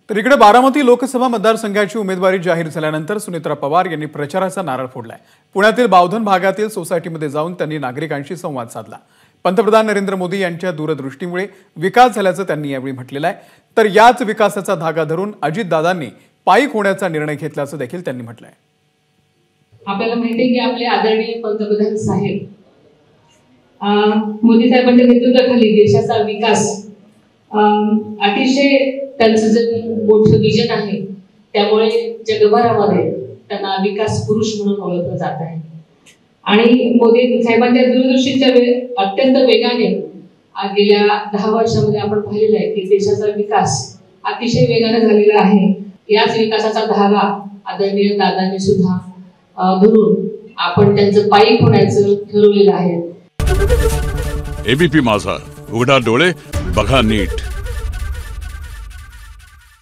तर इकडे बारामती लोकसभा मतदारसंघाची उमेदवारी जाहीर झाल्यानंतर सुनेत्रा पवार यांनी प्रचाराचा नारळ फोडलाय। पुण्यातील बावधन भागातील सोसायटीमध्ये जाऊन त्यांनी नागरिकांशी संवाद साधला। पंतप्रधान नरेंद्र मोदी यांच्या दूरदृष्टीमुळे विकास झाल्याचं त्यांनी यावेळी म्हटलेलं आहे। तर याच विकासाचा धागा धरून अजितदादांनी पायी होण्याचा निर्णय घेतल्याचं देखील त्यांनी म्हटलंय। आपल्याला माहिती आहे की आपले आदरणीय पंतप्रधान साहेब मोदी साहेबांच्या नेतृत्वाखाली देशाचा विकास अतिशय त्यांचं जे मोठं विजन आहे त्यामुळे जगभरामध्ये त्यांना विकास पुरुष म्हणून ओळखलं जात आहे। आणि मोदी साहेबांच्या दूरदृष्टीच्या अत्यंत वेगाने गेल्या 10 वर्षांमध्ये आपण पाहिलेलं आहे की देशाचा विकास अतिशय वेगाने झालेला आहे। याच विकासाचा धागा आदरणीय दादांनी सुद्धा धरून आपण त्यांचं पायी होण्याचं ठरवलेलं आहे। एबीपी माझा, उघडा डोळे बघा नीट।